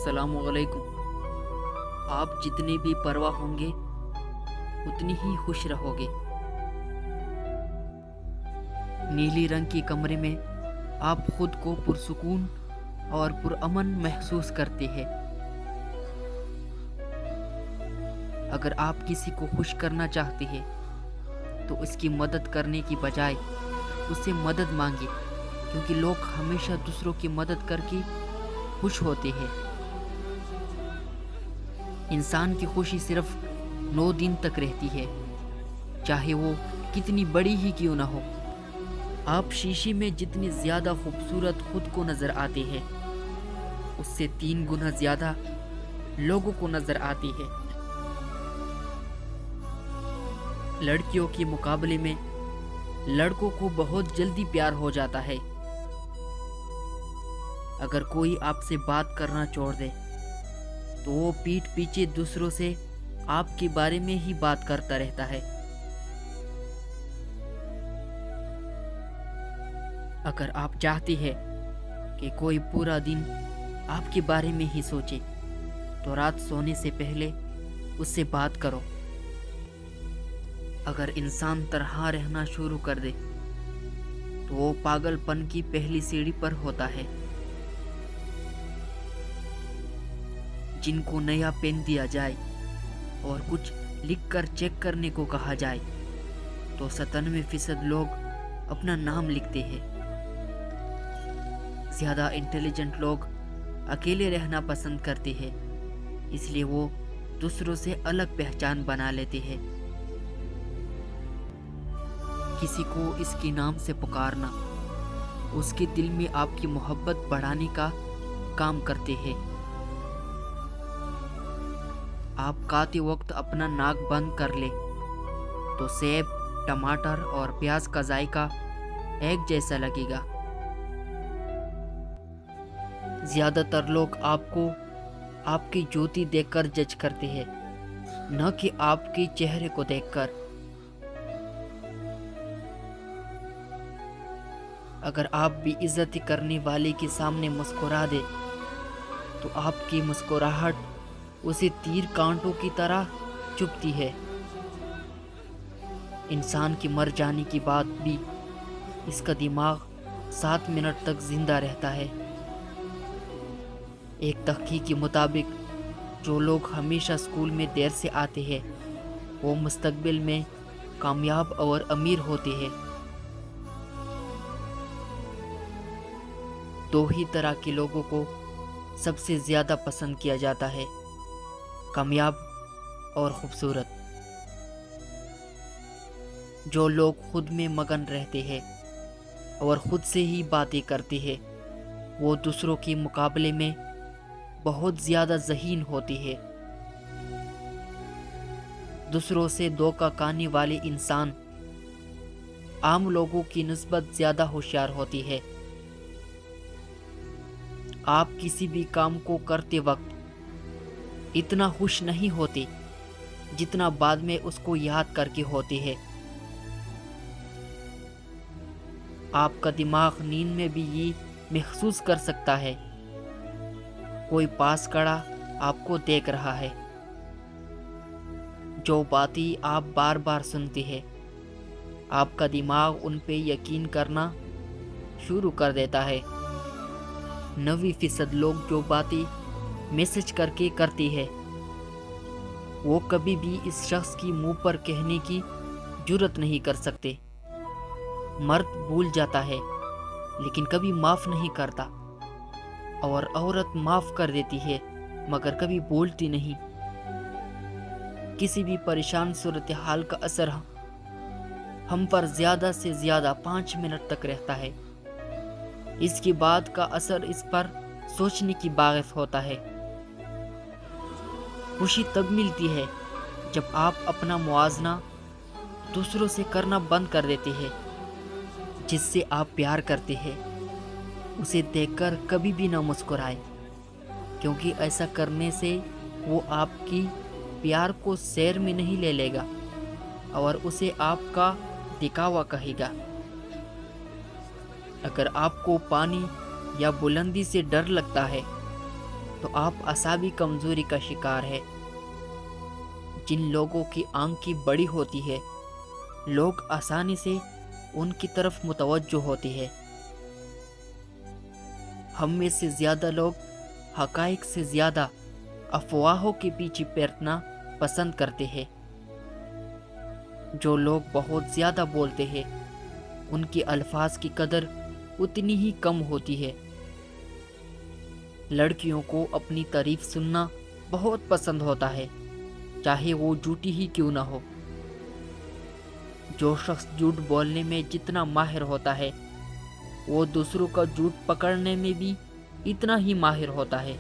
अस्सलाम वालेकुम। आप जितने भी परवाह होंगे उतनी ही खुश रहोगे। नीली रंग के कमरे में आप खुद को पुरसुकून और पुरअमन महसूस करते हैं। अगर आप किसी को खुश करना चाहते हैं तो उसकी मदद करने की बजाय उससे मदद मांगे, क्योंकि लोग हमेशा दूसरों की मदद करके खुश होते हैं। इंसान की खुशी सिर्फ 9 दिन तक रहती है, चाहे वो कितनी बड़ी ही क्यों ना हो। आप शीशे में जितनी ज्यादा खूबसूरत खुद को नजर आते हैं, उससे 3 गुना ज्यादा लोगों को नजर आती है। लड़कियों के मुकाबले में लड़कों को बहुत जल्दी प्यार हो जाता है। अगर कोई आपसे बात करना छोड़ दे तो वो पीठ पीछे दूसरों से आपके बारे में ही बात करता रहता है। अगर आप चाहते हैं कि कोई पूरा दिन आपके बारे में ही सोचे तो रात सोने से पहले उससे बात करो। अगर इंसान तन्हा रहना शुरू कर दे तो वो पागलपन की पहली सीढ़ी पर होता है। जिनको नया पेन दिया जाए और कुछ लिखकर चेक करने को कहा जाए तो 97% लोग अपना नाम लिखते हैं। ज्यादा इंटेलिजेंट लोग अकेले रहना पसंद करते हैं, इसलिए वो दूसरों से अलग पहचान बना लेते हैं। किसी को इसके नाम से पुकारना उसके दिल में आपकी मोहब्बत बढ़ाने का काम करते हैं। आप खाते वक्त अपना नाक बंद कर ले तो सेब, टमाटर और प्याज का जायका एक जैसा लगेगा। ज्यादातर लोग आपको आपकी ज्योति देखकर जज करते हैं, न कि आपके चेहरे को देखकर। अगर आप भी इज्जत करने वाले के सामने मुस्कुरा दे तो आपकी मुस्कुराहट उसे तीर कांटों की तरह चुभती है। इंसान के मर जाने के बाद भी इसका दिमाग 7 मिनट तक जिंदा रहता है। एक तहकीक के मुताबिक जो लोग हमेशा स्कूल में देर से आते हैं वो मुस्तकबिल में कामयाब और अमीर होते हैं। 2 ही तरह के लोगों को सबसे ज्यादा पसंद किया जाता है, कामयाब और खूबसूरत। जो लोग खुद में मगन रहते हैं और खुद से ही बातें करते हैं वो दूसरों के मुकाबले में बहुत ज्यादा ज़हीन होती है। दूसरों से धोखा खाने वाले इंसान आम लोगों की निस्बत ज्यादा होशियार होती है। आप किसी भी काम को करते वक्त इतना खुश नहीं होते जितना बाद में उसको याद करके होते हैं। आपका दिमाग नींद में भी ये महसूस कर सकता है कोई पास खड़ा आपको देख रहा है। जो बातें आप बार बार सुनते हैं आपका दिमाग उन पे यकीन करना शुरू कर देता है। 90% लोग जो बातें मैसेज करके करते हैं वो कभी भी इस शख्स की मुंह पर कहने की जुर्रत नहीं कर सकते। मर्द भूल जाता है लेकिन कभी माफ नहीं करता, और औरत माफ कर देती है मगर कभी बोलती नहीं। किसी भी परेशान सूरत हाल का असर हम पर ज्यादा से ज्यादा 5 मिनट तक रहता है। इसके बाद का असर इस पर सोचने की बागफ होता है। खुशी तब मिलती है जब आप अपना मुआवजा दूसरों से करना बंद कर देते हैं। जिससे आप प्यार करते हैं उसे देखकर कभी भी ना मुस्कुराए, क्योंकि ऐसा करने से वो आपकी प्यार को सैर में नहीं ले लेगा और उसे आपका दिखावा कहेगा। अगर आपको पानी या बुलंदी से डर लगता है تو آپ اعصابی کمزوری کا شکار ہے۔ جن لوگوں کی آنکھیں بڑی ہوتی ہے، لوگ آسانی سے ان کی طرف متوجہ ہوتے ہیں۔ ہم میں سے زیادہ لوگ حقائق سے زیادہ افواہوں کے پیچھے پھرنا پسند کرتے ہیں۔ جو لوگ بہت زیادہ بولتے ہیں، ان کے الفاظ کی قدر اتنی ہی کم ہوتی ہے۔ لڑکیوں کو اپنی تعریف سننا بہت پسند ہوتا ہے، چاہے وہ جھوٹی ہی کیوں نہ ہو۔ جو شخص جھوٹ بولنے میں جتنا ماہر ہوتا ہے، وہ دوسروں کا جھوٹ پکڑنے میں بھی اتنا ہی ماہر ہوتا ہے۔